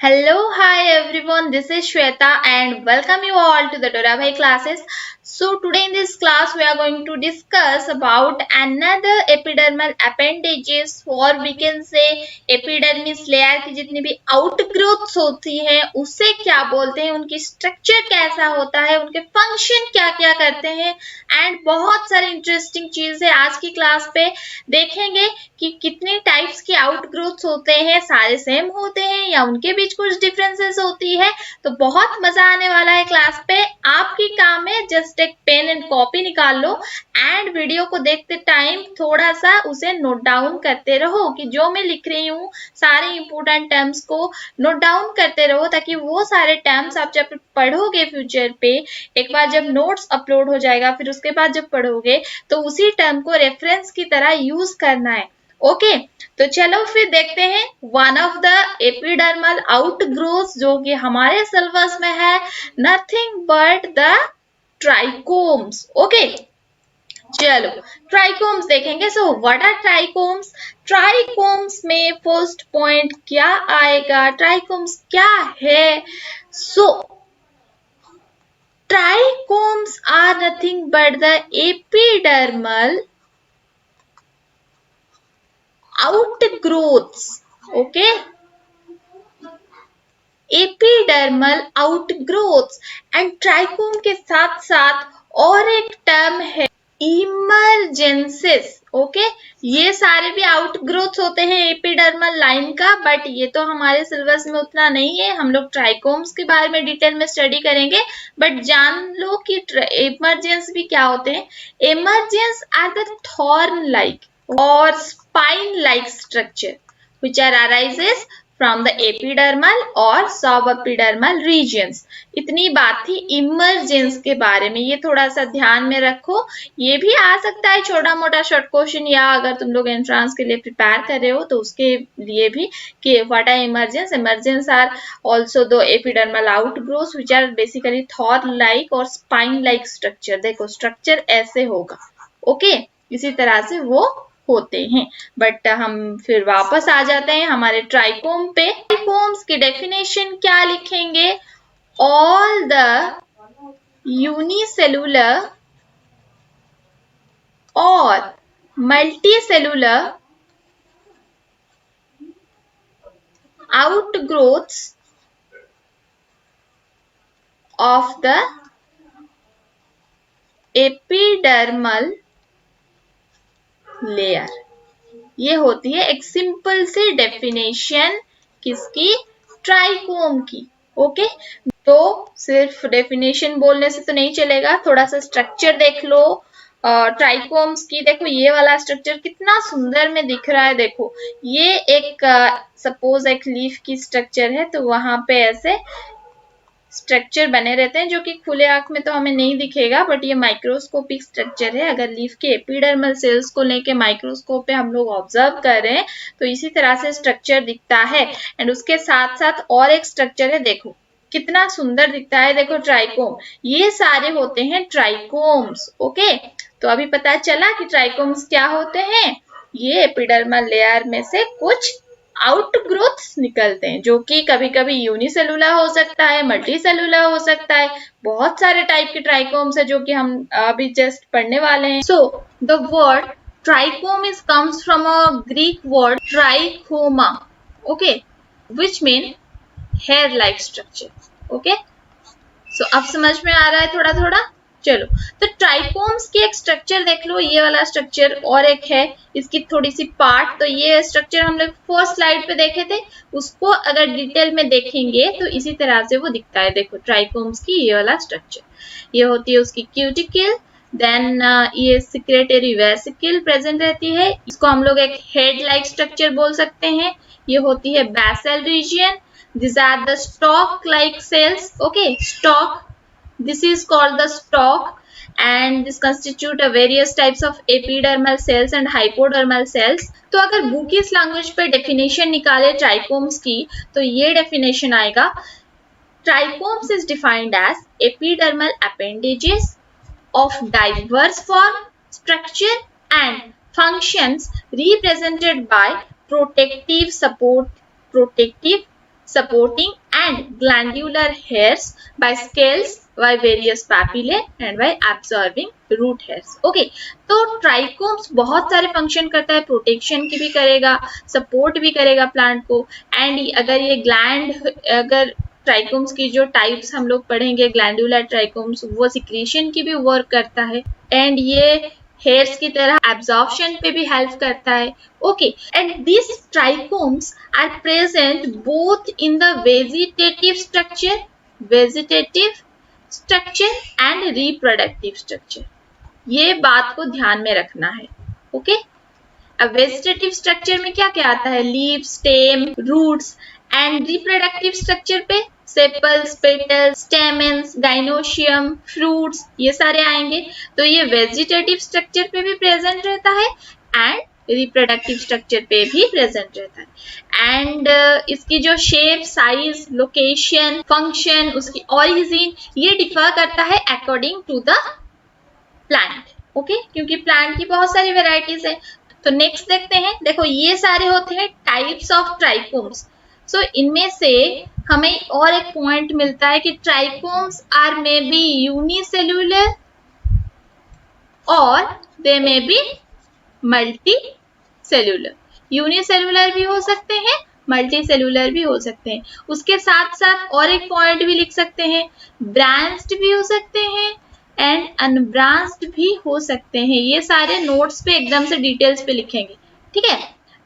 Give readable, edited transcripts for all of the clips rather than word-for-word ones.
Hello, hi everyone. This is Shweta and welcome you all to the Dora Bhai classes. So today in this class we are going to discuss about another epidermal appendages or we can say epidermis layer की जितनी भी outgrowths होती है उसे क्या बोलते हैं, उनकी स्ट्रक्चर कैसा होता है, उनके फंक्शन क्या क्या करते हैं एंड बहुत सारी इंटरेस्टिंग चीजें आज की क्लास पे देखेंगे कि कितने टाइप्स के आउटग्रोथ्स होते हैं, सारे सेम होते हैं या उनके बीच कुछ डिफरेंसेस होती है। तो बहुत मजा आने वाला है क्लास पे। आपकी काम है जस्ट एक पेन एंड कॉपी निकाल लो एंड वीडियो को देखते टाइम थोड़ा सा उसे नोट डाउन करते रहो कि जो मैं लिख रही हूँ सारे इंपोर्टेंट टर्म्स को नोट डाउन करते रहो ताकि वो सारे टर्म्स आप जब पढ़ोगे फ्यूचर पे, एक बार जब नोट्स अपलोड हो जाएगा फिर उसके बाद जब पढ़ोगे तो उसी टर्म को रेफरेंस की तरह यूज करना है। ओके तो चलो फिर देखते हैं one of the epidermal outgrowth जो कि हमारे सिलेबस में है, nothing but the trichomes. Okay चलो ट्राइकोम्स देखेंगे। So what are trichomes? Trichomes में फर्स्ट पॉइंट क्या आएगा, ट्राइकोम्स क्या है? So trichomes are nothing but the epidermal outgrowths. Okay, epidermal outgrowths and trichome के साथ साथ और एक टर्म है इमरजेंसिस। ओके ये सारे भी आउटग्रोथ्स होते हैं एपिडर्मल लाइन का, बट ये तो हमारे सिलेबस में उतना नहीं है। हम लोग ट्राइकोम्स के बारे में डिटेल में स्टडी करेंगे, बट जान लो कि इमरजेंस भी क्या होते हैं। Emergence are the thorn like और spine like structure which are arises from the epidermal और subepidermal regions। इतनी बात थी इमरजेंस के बारे में, ये थोड़ा सा ध्यान में रखो। ये भी आ सकता है छोटा मोटा शॉर्ट क्वेश्चन, या अगर तुम लोग एंट्रांस के लिए प्रिपेयर कर रहे हो तो उसके लिए भी कि what are emergence. Emergence are also the epidermal outgrowth which are basically thorn like और स्पाइन लाइक स्ट्रक्चर। देखो स्ट्रक्चर ऐसे होगा, ओके इसी तरह से वो होते हैं। बट हम फिर वापस आ जाते हैं हमारे ट्राइकोम पे। ट्राइकोम्स की डेफिनेशन क्या लिखेंगे? ऑल द यूनिसेलुलर और multicellular outgrowths of the epidermal layer. ये होती है एक सिंपल सी डेफिनेशन किसकी? ट्राइकोम की। ओके तो सिर्फ डेफिनेशन बोलने से तो नहीं चलेगा, थोड़ा सा स्ट्रक्चर देख लो ट्राइकोम्स की। देखो ये वाला स्ट्रक्चर कितना सुंदर में दिख रहा है। देखो ये एक सपोज एक लीफ की स्ट्रक्चर है तो वहां पे ऐसे स्ट्रक्चर बने रहते हैं जो कि खुले आंख में तो हमें नहीं दिखेगा, बट ये माइक्रोस्कोपिक स्ट्रक्चर है। अगर लीफ के एपिडर्मल सेल्स को लेके माइक्रोस्कोप पे हम लोग ऑब्जर्व कर रहे हैं तो इसी तरह से स्ट्रक्चर दिखता है। एंड उसके साथ साथ और एक स्ट्रक्चर है, देखो कितना सुंदर दिखता है। देखो ट्राइकोम, ये सारे होते हैं ट्राइकोम्स। ओके तो अभी पता चला कि ट्राइकोम्स क्या होते हैं। ये एपिडर्मल लेयर में से कुछ आउटग्रोथ्स निकलते हैं जो कि कभी कभी यूनिसेलुलर हो सकता है, मल्टी सेलुलर हो सकता है। बहुत सारे टाइप के ट्राइकोम्स है जो कि हम अभी जस्ट पढ़ने वाले हैं। So the word trichome is comes from a Greek word trichoma, okay which mean hair like structure. Okay so अब समझ में आ रहा है थोड़ा थोड़ा। चलो तो ट्राइकोम्स की एक स्ट्रक्चर देख लो, ये वाला स्ट्रक्चर और एक है इसकी थोड़ी सी पार्ट। तो ये स्ट्रक्चर हम लोग फर्स्ट स्लाइड पे देखे थे, उसको अगर डिटेल में देखेंगे तो इसी तरह से वो दिखता है। देखो ट्राइकोम्स की ये वाला स्ट्रक्चर, ये होती है उसकी क्यूटिकल, देन ये सिक्रेटरी वेसिकल प्रेजेंट रहती है, इसको हम लोग एक हेड लाइक स्ट्रक्चर बोल सकते हैं। ये होती है basal region, these are the stalk like cells। okay stalk, this is called the stalk and this constitute a various types of epidermal cells and hypodermal cells। तो अगर बुकिस लैंग्वेज पे definition निकाले ट्राइकोम्स की तो ये definition आएगा, trichomes is defined as epidermal appendages of diverse form, structure and functions represented by protective supporting and glandular hairs by scales, by various papillae and by absorbing root hairs. Okay, तो trichomes बहुत सारे function करता है, protection की भी करेगा, support भी करेगा प्लांट को, एंड अगर ये ग्लैंड, अगर ट्राइकोम्स की जो टाइप्स हम लोग पढ़ेंगे ग्लैंडुलर ट्राइकोम्स, वो सिक्रीशन की भी वर्क करता है, एंड ये हेयर्स की तरह एब्जॉर्प्शन पे भी हेल्प करता है. Okay, and this trichomes are present both in the vegetative structure and reproductive structure. ये बात को ध्यान में रखना है. ओके, अब वेजिटेटिव स्ट्रक्चर में क्या क्या आता है? Leave, stem, roots, and reproductive structure पे sepals, petals, stamens, gynoecium, fruits, ये सारे आएंगे. तो ये वेजिटेटिव स्ट्रक्चर पे भी प्रेजेंट रहता है एंड रिप्रोडक्टिव स्ट्रक्चर पे भी प्रेजेंट रहता है. एंड इसकी जो शेप, साइज, लोकेशन, फंक्शन, उसकी ऑरिजिन, ये डिफर करता है according to the plant. Okay, क्योंकि प्लांट की बहुत सारी वेराइटीज है. तो नेक्स्ट देखते हैं. देखो, ये सारे होते हैं टाइप्स ऑफ ट्राइकोम्स. सो इनमें से हमें और एक पॉइंट मिलता है कि trichomes are may be unicellular और they may be multi cellular. Unicellular भी हो सकते हैं, मल्टी सेल्यूलर भी हो सकते हैं. उसके साथ साथ और एक पॉइंट भी लिख सकते हैं, ब्रांच्ड भी हो सकते हैं एंड अनब्रांच्ड भी हो सकते हैं. ये सारे नोट्स पे एकदम से डिटेल्स पे लिखेंगे. ठीक है,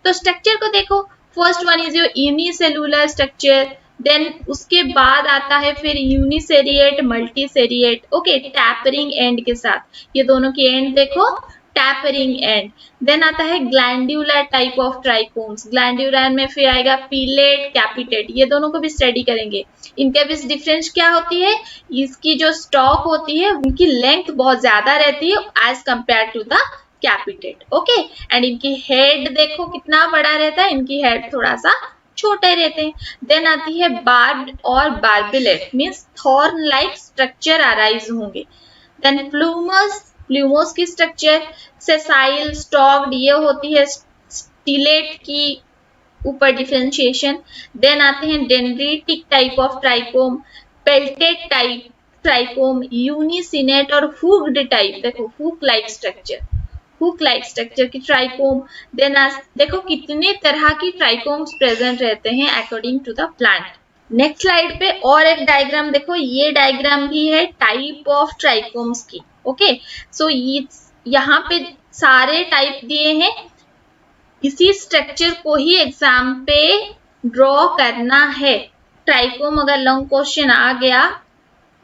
तो स्ट्रक्चर को देखो. First one is your unicellular structure, then उसके बाद आता है फिर uniseriate, multiseriate. Okay, tapering end के साथ, ये दोनों की एंड देखो, टैपरिंग एंड. देन आता है glandular type of trichomes. Glandular में फिर आएगा पीलेट, कैपिटेट. ये दोनों को भी स्टडी करेंगे. इनके बीच डिफरेंस क्या होती है? इसकी जो स्टॉक होती है उनकी लेंथ बहुत ज्यादा रहती है as compare to the capitate. Okay, and इनकी हेड देखो कितना बड़ा रहता है, इनकी हेड थोड़ा सा छोटे रहते हैं. देन आती है बार्ब्ड और barbellate, means thorn like structure arise होंगे. देन प्लूमस की स्ट्रक्चर, सेसाइल, स्टॉक्ड, ये होती है स्टिलेट की ऊपर डिफरेंशिएशन. देन आते हैं dendritic type of trichome, peltate type trichome, uncinate और हुक्ड टाइप. देखो, हुक लाइक स्ट्रक्चर की ट्राइकोम. देन देखो कितने तरह की ट्राइकोम्स प्रेजेंट रहते हैं according to the plant. Next slide पे और एक डायग्राम देखो. ये डायग्राम भी है टाइप ऑफ ट्राइकोम्स की. ओके, सो यहाँ पे सारे टाइप दिए हैं. इसी स्ट्रक्चर को ही एग्जाम पे ड्रॉ करना है. ट्राइकोम अगर लॉन्ग क्वेश्चन आ गया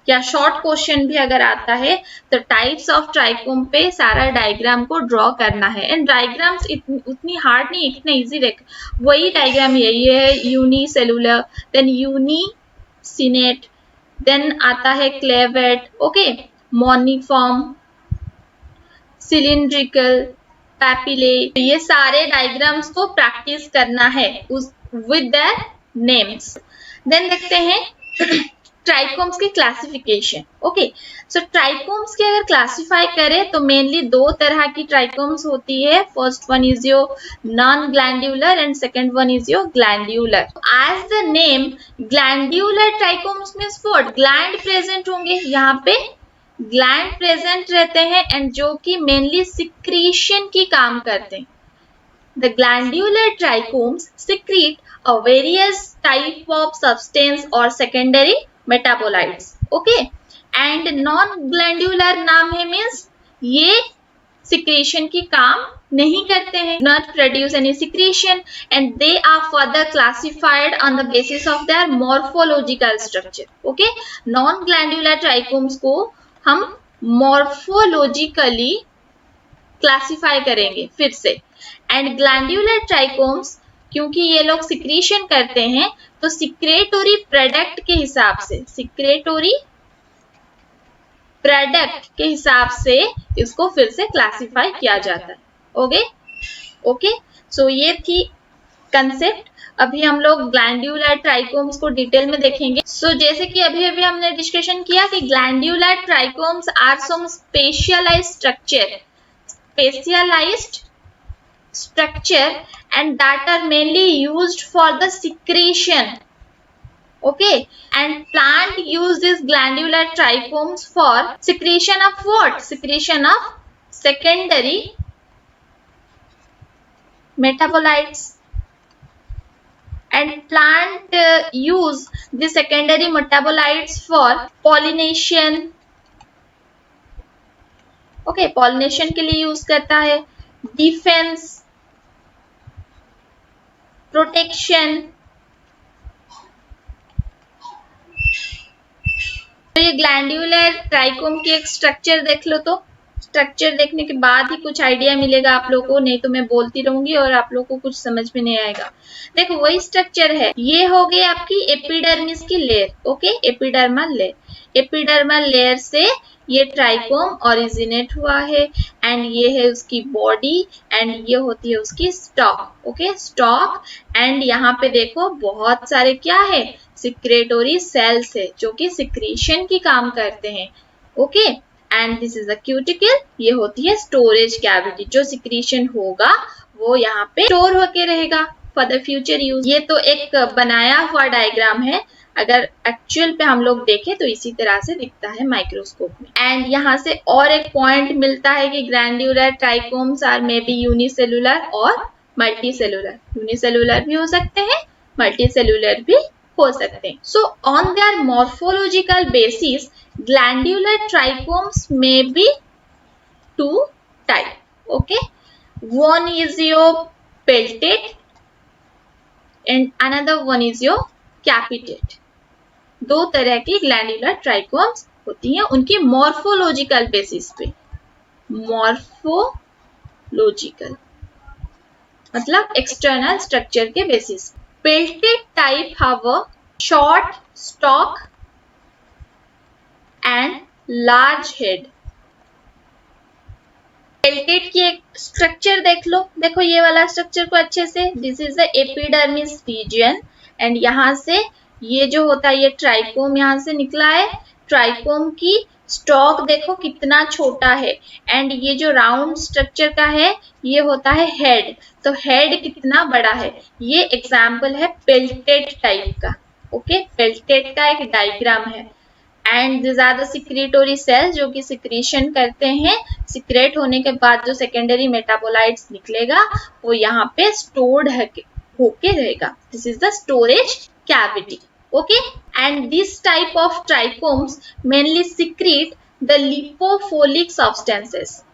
या शॉर्ट क्वेश्चन भी अगर आता है तो टाइप्स ऑफ ट्राइकोम पे सारा डायग्राम को ड्रॉ करना है. एंड डायग्राम्स उतनी हार्ड नहीं, इतना इजी रख. वही डायग्राम ये है यूनिसेलुलर, देन यूनिसिनेट, देन आता है clavate. Okay, moniliform, cylindrical, papillae. ये सारे डायग्राम्स को प्रैक्टिस करना है विद देयर नेम्स. देन देखते हैं ट्राइकोम्स की क्लासिफिकेशन. ओके, सो ट्राइकोम्स की अगर क्लासिफाई करें तो मेनली दो तरह की ट्राइकोम्स होती है. First one is your non glandular and second one is your glandular. As the name, glandular trichomes means what? Gland present होंगे, यहाँ पे ग्लैंड प्रेजेंट रहते हैं एंड जो कि मेनली सिक्रीशन की काम करते हैं. The glandular trichomes secrete a various type of substance or secondary metabolites. Okay, and non-glandular नाम है means ये secretion की काम नहीं करते हैं, not produce any secretion, and they are further classified on the basis of their morphological structure. Okay, non-glandular trichomes को हम morphologically क्लासिफाई करेंगे फिर से. एंड ग्लैंड्यूलर ट्राइकोम्स, क्योंकि ये लोग सिक्रीशन करते हैं तो सिक्रेटोरी प्रोडक्ट के हिसाब से इसको फिर से क्लासिफाई किया जाता है. ओके, सो ये थी कंसेप्ट. अभी हम लोग ग्लैंड्यूलर ट्राइकोम्स को डिटेल में देखेंगे. सो जैसे कि अभी हमने डिस्कशन किया कि glandular trichomes are some specialized structure and that are mainly used for the secretion Okay, and plant use these glandular trichomes for secretion of what? Secretion of secondary metabolites. And plant use the secondary metabolites for pollination. Okay, pollination के लिए use करता है, defence, protection. तो ये glandular trichome की एक structure देख लो, तो स्ट्रक्चर देखने के बाद ही कुछ आइडिया मिलेगा आप लोगों को, नहीं तो मैं बोलती रहूंगी और आप लोगों को कुछ समझ में नहीं आएगा। देखो वही स्ट्रक्चर है, ये हो गई आपकी एपिडर्मिस की layer. Okay, epidermal layer, epidermal layer से ये ट्राइकोम ओरिजिनेट हुआ है, एंड ये है उसकी बॉडी, एंड ये होती है उसकी स्टॉक। ओके, स्टॉक, एंड यहाँ पे देखो बहुत सारे क्या है, सिक्रेटोरी सेल्स है जो कि सिक्रीशन की काम करते हैं। Okay, and this is a cuticle, ये होती है स्टोरेज कैविटी, जो सिक्रीशन होगा वो यहाँ पे स्टोर होके रहेगा फॉर द फ्यूचर यूज। ये तो एक बनाया हुआ डायग्राम है, अगर एक्चुअल पे हम लोग देखें तो इसी तरह से दिखता है माइक्रोस्कोप में। एंड यहाँ से और एक पॉइंट मिलता है कि glandular trichomes are may be unicellular और मल्टीसेलुलर। यूनिसेलुलर भी हो सकते हैं, मल्टीसेलुलर भी हो सकते हैं। So on their morphological basis glandular trichomes may be two type. Okay, one is your peltate and another one is your capitate. दो तरह की ग्लैंडुलर ट्राइकोम्स होती हैं, उनकी मॉर्फोलॉजिकल बेसिस पे। मॉर्फोलॉजिकल मतलब एक्सटर्नल स्ट्रक्चर के basis. Peltate type have a short stalk and large head. Peltate की एक स्ट्रक्चर देख लो, देखो ये वाला स्ट्रक्चर को अच्छे से, this is the epidermis region, and यहाँ से ये जो होता है ये ट्राइकोम यहाँ से निकला है। ट्राइकोम की स्टॉक देखो कितना छोटा है, एंड ये जो राउंड स्ट्रक्चर का है ये होता है हेड, तो हेड कितना बड़ा है, ये एग्जाम्पल है पेल्टेड टाइप का। ओके, पेल्टेड का एक डायग्राम है। And this are the secretory cells जो कि सिक्रीशन करते हैं, सिक्रेट होने के बाद जो सेकेंडरी मेटाबोलाइट्स निकलेगा वो यहाँ पे स्टोर्ड होके रहेगा। This is the storage cavity. Okay, and this type of trichomes mainly secrete the lipophilic substances.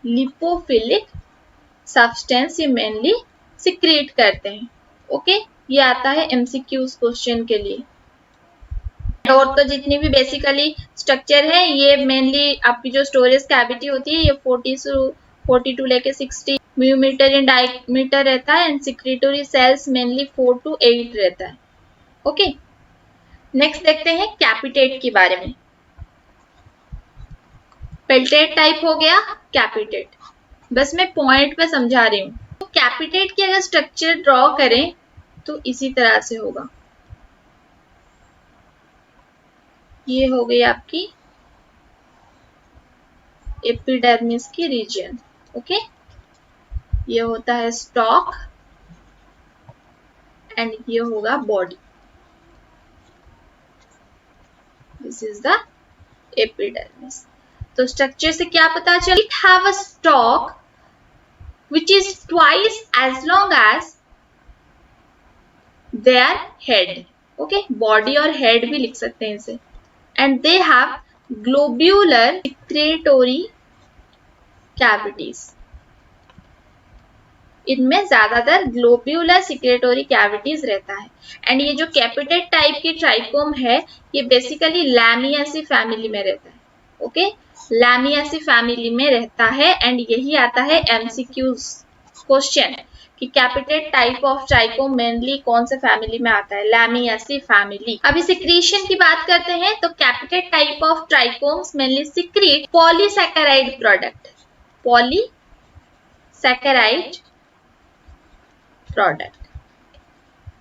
Lipophilic substance ये मेनली सिक्रीट करते हैं। ओके, ये आता है एमसीक्यूज क्वेश्चन के लिए। और तो जितनी भी बेसिकली स्ट्रक्चर है ये मेनली आपकी जो स्टोरेज कैविटी होती है ये 42 लेके 60 मिलीमीटर इन डायमीटर रहता है, एंड सिक्रेटोरी सेल्स मेनली 4 to 8 रहता है। ओके, नेक्स्ट देखते हैं कैपिटेट के बारे में। पेल्टेट टाइप हो गया, कैपिटेट, बस मैं पॉइंट पे समझा रही हूँ। तो कैपिटेट की अगर स्ट्रक्चर ड्रॉ करें तो इसी तरह से होगा। ये हो गई आपकी एपिडर्मिस की रीजन। ओके, ये होता है स्टॉक एंड ये होगा body. This is the epidermis. तो स्ट्रक्चर से क्या पता चला, it have a stock which is twice as long as their head. Okay, body और head भी लिख सकते हैं इसे। And they have globular secretory cavities. इनमें ज्यादातर ग्लोब्यूलर सिक्रेटोरी कैविटीज रहता है। एंड ये जो कैपिटेट टाइप की ट्राइकोम है ये बेसिकली लैमियासी फैमिली में रहता है। ओके, लैमियासी फैमिली में रहता है, एंड यही आता है एमसीक्यूज क्वेश्चन कि कैपिटेट टाइप ऑफ ट्राइकोम मेनली कौन से फैमिली में आता है, लैमियासी फैमिली। अभी सिक्रीशन की बात करते हैं तो कैपिटेट type of trichomes mainly secrete polysaccharide product, polysaccharide product,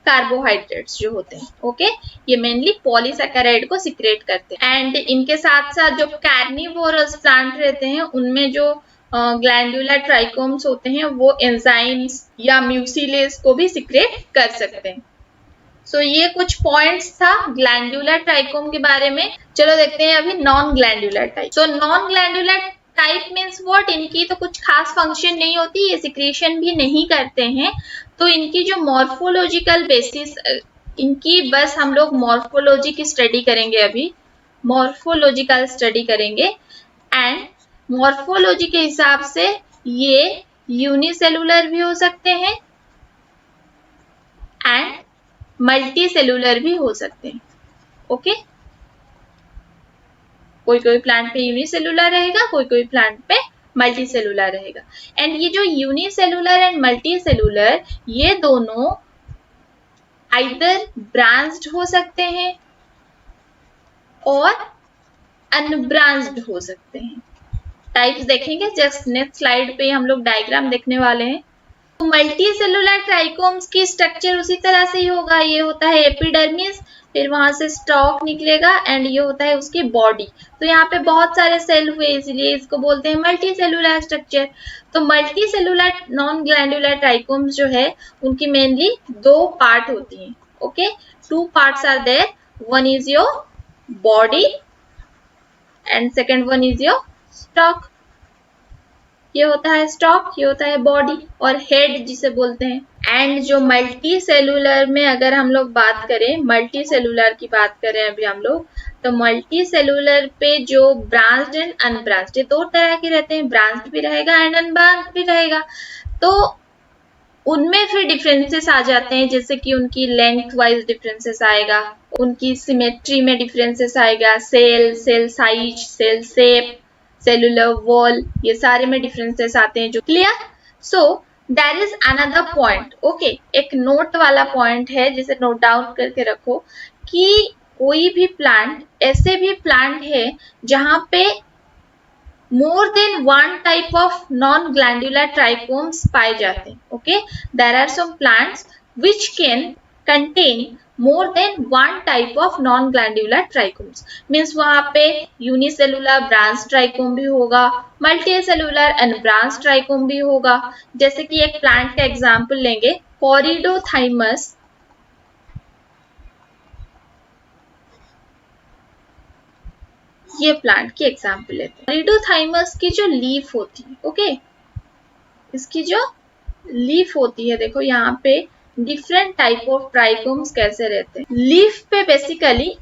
carbohydrates जो होते हैं। ओके, ये मेनली पॉलीसैकेराइड को सिक्रेट करते हैं। एंड इनके साथ साथ जो कार्निवोरस प्लांट रहते हैं उनमें जो ग्लैंडुलर ट्राइकोम्स होते हैं वो एंजाइम्स या म्यूसिलेज को भी सिक्रेट कर सकते हैं। सो ये कुछ पॉइंट्स था ग्लैंडुलर ट्राइकोम के बारे में। चलो देखते हैं अभी non glandular type. So non glandular type means what, इनकी तो कुछ खास फंक्शन नहीं होती, ये सिक्रेशन भी नहीं करते हैं, तो इनकी जो मॉर्फोलॉजिकल बेसिस, इनकी बस हम लोग मॉर्फोलॉजी की स्टडी करेंगे अभी, मॉर्फोलॉजिकल स्टडी करेंगे। एंड मॉर्फोलॉजी के हिसाब से ये यूनिसेलुलर भी हो सकते हैं एंड मल्टी सेलुलर भी हो सकते हैं। ओके, कोई कोई प्लांट पे यूनिसेलुलर रहेगा, कोई कोई प्लांट पे मल्टी सेलुलर रहेगा। एंड ये जो यूनिसेलुलर एंड मल्टी सेलुलर, ये दोनों आइदर ब्रांच्ड हो सकते हैं और अनब्रांच्ड हो सकते हैं। टाइप्स देखेंगे जस्ट नेक्स्ट स्लाइड पे हम लोग डायग्राम देखने वाले हैं। तो मल्टी सेलुलर ट्राइकोम्स की स्ट्रक्चर उसी तरह से ही होगा। ये होता है एपिडर्मिस, फिर वहां से स्टॉक निकलेगा एंड ये होता है उसकी बॉडी। तो यहाँ पे बहुत सारे सेल हुए, इसलिए इसको बोलते हैं मल्टी सेलुलर स्ट्रक्चर। तो multi cellular non glandular trichomes जो है उनकी मेनली दो पार्ट होती हैं। Okay, two parts are there, one is your body and second one is your stalk. ये होता है स्टॉक, ये होता है बॉडी और हेड जिसे बोलते हैं। एंड जो मल्टी सेलुलर में अगर हम लोग बात करें, मल्टी सेलुलर की बात करें अभी हम लोग, तो मल्टी सेलुलर पे जो ब्रांच्ड एंड अनब्रांच्ड, ये दो तरह के रहते हैं, ब्रांच्ड भी रहेगा एंड अनब्रांच्ड भी रहेगा। तो उनमें फिर डिफरेंसेस आ जाते हैं, जैसे कि उनकी लेंथ वाइज डिफरेंसेस आएगा, उनकी सिमेट्री में डिफरेंसेस आएगा, cell, cell size, cell shape, cellular wall, ये सारे में डिफरेंसेस आते हैं। जो clear? So there is another point. Okay, एक नोट वाला पॉइंट है जिसे नोट डाउन करके रखो कि कोई भी प्लांट, ऐसे भी प्लांट है जहां पे more than one type of non-glandular trichomes पाए जाते हैं। Okay, there are some plants which can contain more than one type of non-glandular trichomes. Means वहाँ पे unicellular branch trichome भी होगा, multicellular unbranched trichome भी होगा। जैसे कि एक प्लांट का एग्जाम्पल लेंगे, कोरिडोथाइमस। ये प्लांट की एग्जाम्पल लेते हैं। कोरिडोथाइमस की जो लीफ होती है, ओके, इसकी जो लीफ होती है, देखो यहाँ पे डिफरेंट टाइप ऑफ ट्राइकोम्स कैसे रहते हैं। लीफ पे बेसिकली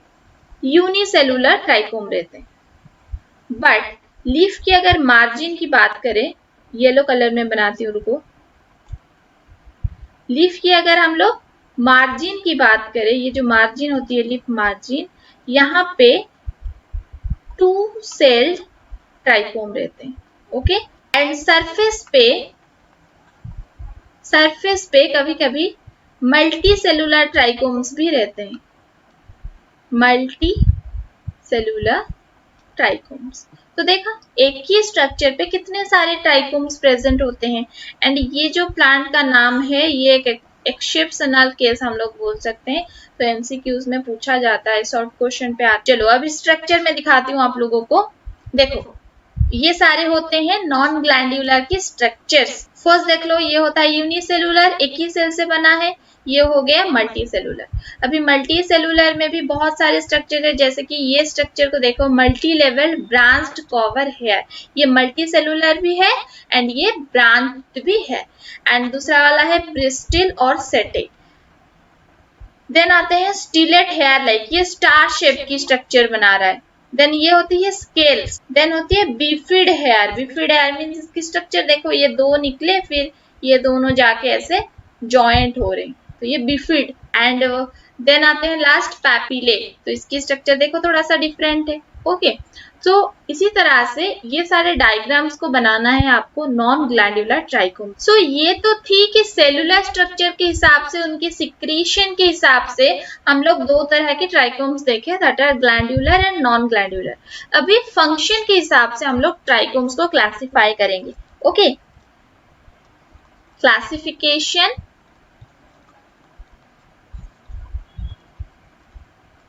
यूनिसेलुलर ट्राइकोम रहते हैं, बट लीफ की अगर मार्जिन की बात करें, येलो कलर में बनाती हूँ, रुको। लीफ की अगर हम लोग मार्जिन की बात करें, ये जो मार्जिन होती है लीफ मार्जिन, यहाँ पे टू सेल्ड ट्राइकोम रहते हैं। ओके, एंड सरफेस पे कभी कभी मल्टी सेलुलर ट्राइकोम्स भी रहते हैं, मल्टी सेलुलर ट्राइकोम्स। तो देखा, एक ही स्ट्रक्चर पे कितने सारे ट्राइकोम्स प्रेजेंट होते हैं। एंड ये जो प्लांट का नाम है, ये एक एक्सेप्शनल केस हम लोग बोल सकते हैं। तो एमसीक्यूज में पूछा जाता है, शॉर्ट क्वेश्चन पे चलो अब स्ट्रक्चर में दिखाती हूँ आप लोगों को। देखो, ये सारे होते हैं नॉन ग्लैंडुलर के स्ट्रक्चर्स। फर्स्ट देख लो, ये होता है यूनिसेलुलर, एक ही सेल से बना है। ये हो गया मल्टी सेलुलर। अभी मल्टी सेलुलर में भी बहुत सारे स्ट्रक्चर है, जैसे कि ये स्ट्रक्चर को देखो, multi level branched cover hair. ये मल्टी सेलुलर भी है एंड ये ब्रांच्ड भी है। एंड दूसरा वाला है ब्रिस्टिल और सेटे। देन आते हैं स्टिलेट हेयर लाइक, ये स्टार शेप की स्ट्रक्चर बना रहा है। देन ये होती है स्केल्स। देन होती है बिफिड हेयर। बिफिड हेयर मीन्स इसकी स्ट्रक्चर देखो, ये दो निकले, फिर ये दोनों जाके ऐसे जॉइंट हो रहे, तो ये बिफिड। एंड देन आते हैं लास्ट पैपिले, तो इसकी स्ट्रक्चर देखो थोड़ा सा डिफरेंट है। ओके, तो इसी तरह से ये सारे डायग्राम्स को बनाना है आपको नॉन ग्लैंडुलर ट्राइकोम। सो ये तो थी कि सेलुलर स्ट्रक्चर के हिसाब से, उनके सिक्रीशन के हिसाब से हम लोग दो तरह के ट्राइकोम्स देखे, that are glandular and non glandular. अभी फंक्शन के हिसाब से हम लोग ट्राइकोम्स को क्लासिफाई करेंगे। ओके, classification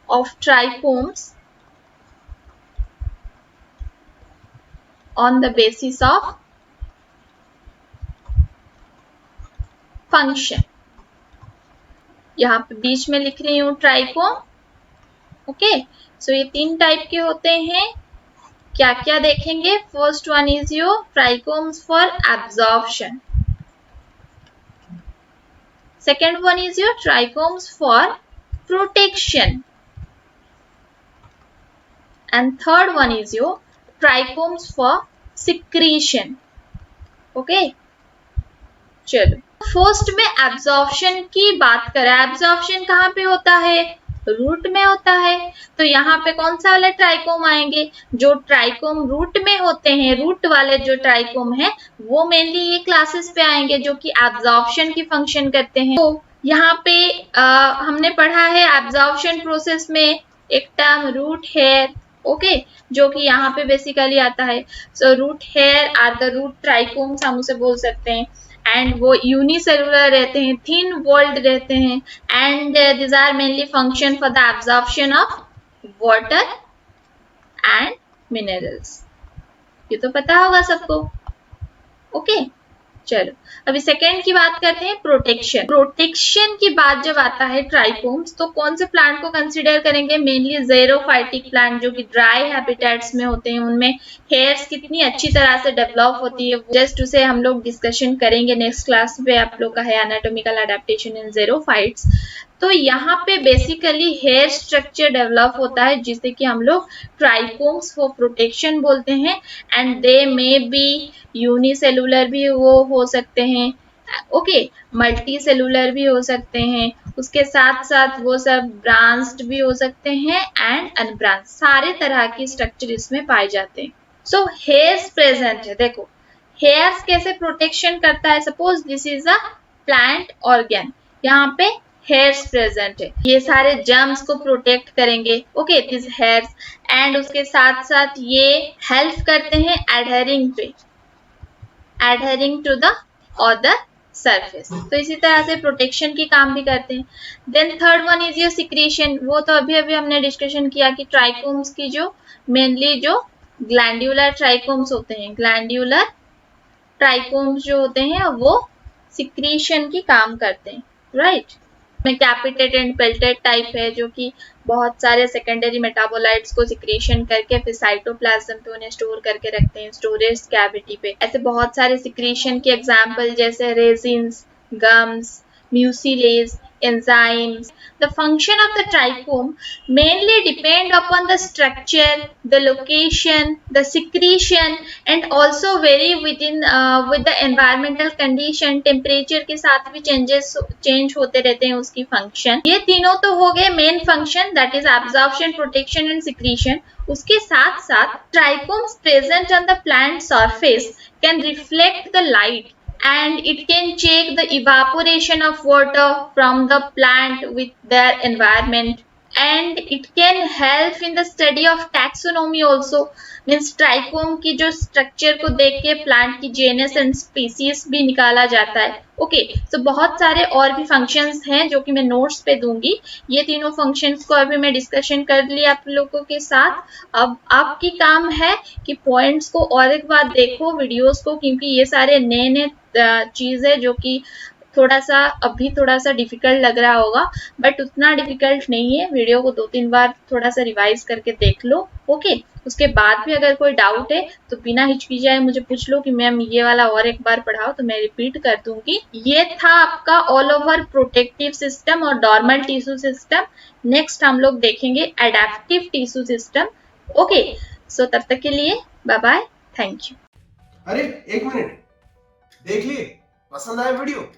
of trichomes on the basis of function. यहाँ पे बीच में लिख रही हूँ ट्राइकोम। ओके, सो ये 3 टाइप के होते हैं। क्या क्या देखेंगे? First one is your trichomes for absorption, second one is your trichomes for protection, and third one is your trichomes for secretion. Okay, चलो फर्स्ट में एब्जॉर्प्शन की बात करें। एब्जॉर्प्शन कहाँ पे होता है? रूट में होता है। तो यहाँ पे कौन सा वाले ट्राइकोम आएंगे? जो ट्राइकोम रूट में होते हैं, रूट वाले जो ट्राइकोम है वो मेनली ये क्लासेस पे आएंगे जो कि एब्जॉर्प्शन की फंक्शन करते हैं। तो यहाँ पे हमने पढ़ा है एब्जॉर्प्शन प्रोसेस में एक टर्म रूट हेयर, ओके, जो कि यहाँ पे बेसिकली आता है। So root hair are the root trichomes, हम उसे बोल सकते हैं। एंड वो यूनिसेलुलर रहते हैं, थिन वॉल्ड रहते हैं, and this are mainly function for the absorption of water and minerals. ये तो पता होगा सबको। ओके, चलो अभी सेकेंड की बात करते हैं, प्रोटेक्शन। प्रोटेक्शन की बात जब आता है ट्राइकोम्स, तो कौन से प्लांट को कंसीडर करेंगे? मेनली ज़ेरोफाइटिक प्लांट जो कि ड्राई हैबिटेट्स में होते हैं, उनमें हेयर्स कितनी अच्छी तरह से डेवलप होती है, जस्ट उसे हम लोग डिस्कशन करेंगे नेक्स्ट क्लास पे। आप लोग का है एनाटॉमिकल अडेप्टेशन इन ज़ेरोफाइट्स। तो यहाँ पे बेसिकली हेयर स्ट्रक्चर डेवलप होता है जिसे कि हम लोग ट्राइकोम्स फॉर प्रोटेक्शन बोलते हैं। And they may be unicellular भी वो हो सकते हैं, ओके, मल्टी सेलुलर भी हो सकते हैं, उसके साथ साथ वो सब ब्रांच्ड भी हो सकते हैं एंड अनब्रांच, सारे तरह की स्ट्रक्चर इसमें पाए जाते हैं। सो हेयर्स प्रेजेंट है। देखो हेयर्स कैसे प्रोटेक्शन करता है? Suppose this is a plant organ, यहाँ पे हेयर्स प्रेजेंट है, ये सारे जर्म्स को प्रोटेक्ट करेंगे, ओके, दिस हेयर्स। एंड उसके साथ साथ ये हेल्प करते हैं एडहरिंग पे, adhering to the other surface. तो इसी तरह से प्रोटेक्शन की काम भी करते हैं। Then third one is your secretion. वो तो अभी अभी हमने डिस्कशन किया कि ट्राइकोम्स की जो मेनली जो ग्लैंड्यूलर ट्राइकोम्स होते हैं, ग्लैंड्यूलर ट्राइकोम्स जो होते हैं वो सिक्रीशन की काम करते हैं, राइट। में कैपिटेट एंड पेल्टेट टाइप है जो कि बहुत सारे सेकेंडरी मेटाबोलाइट्स को सिक्रीशन करके फिर साइटोप्लाज्म पे उन्हें स्टोर करके रखते हैं, स्टोरेज कैविटी पे। ऐसे बहुत सारे सिक्रीशन के एग्जांपल जैसे resins, gums, mucilage, enzymes. The function of the trichome mainly depend upon the structure, the location, the secretion, and also vary within with the environmental condition. Temperature के साथ भी change होते रहते हैं उसकी function. ये तीनों तो हो गए main function, that is absorption, protection and secretion. उसके साथ साथ trichomes present on the plant surface can reflect the light and it can check the evaporation of water from the plant with their environment, and it can help in the study of taxonomy also, means trichome की जो structure को देख के plant की genus and species भी निकाला जाता है। ओके, तो बहुत सारे और भी फंक्शंस हैं जो कि मैं नोट्स पे दूंगी। ये तीनों फंक्शंस को अभी मैं डिस्कशन कर लिया आप लोगों के साथ। अब आपकी काम है कि पॉइंट्स को और एक बार देखो वीडियोस को, क्योंकि ये सारे नए नए चीज है जो कि अभी थोड़ा सा डिफिकल्ट लग रहा होगा, बट उतना डिफिकल्ट नहीं है। वीडियो को 2-3 बार थोड़ा सा रिवाइज करके देख लो, ओके। उसके बाद भी अगर कोई डाउट है तो बिना हिचकिचाए मुझे पूछ लो कि मैम ये वाला और एक बार पढ़ाओ, तो मैं रिपीट कर दूंगी। ये था आपका ऑल ओवर प्रोटेक्टिव सिस्टम और नॉर्मल टिश्यू सिस्टम। नेक्स्ट हम लोग देखेंगे एडेप्टिव टिश्यू सिस्टम, ओके। सो तब तक के लिए बाय बाय, थैंक यू। अरे एक मिनट, देख लिए, पसंद आया वीडियो?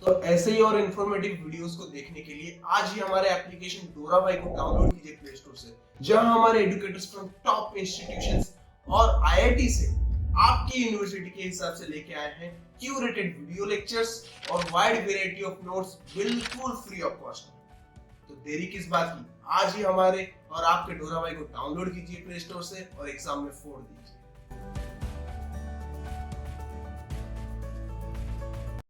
तो ऐसे ही और इंफॉर्मेटिव वीडियोस को देखने के लिए आज ही हमारे एप्लीकेशन डोरा भाई को डाउनलोड कीजिए प्ले स्टोर से, जहां हमारे एजुकेटर्स फ्रॉम टॉप इंस्टीट्यूशंस और आईआईटी से आपकी यूनिवर्सिटी के हिसाब से लेके आए हैं क्यूरेटेड वीडियो लेक्चर्स और वाइड वैरायटी ऑफ नोट्स बिल्कुल फ्री ऑफ कॉस्ट। तो देरी किस बात की, आज ही हमारे और आपके डोरा भाई को डाउनलोड कीजिए प्ले स्टोर से और एग्जाम में फोड़ दीजिए।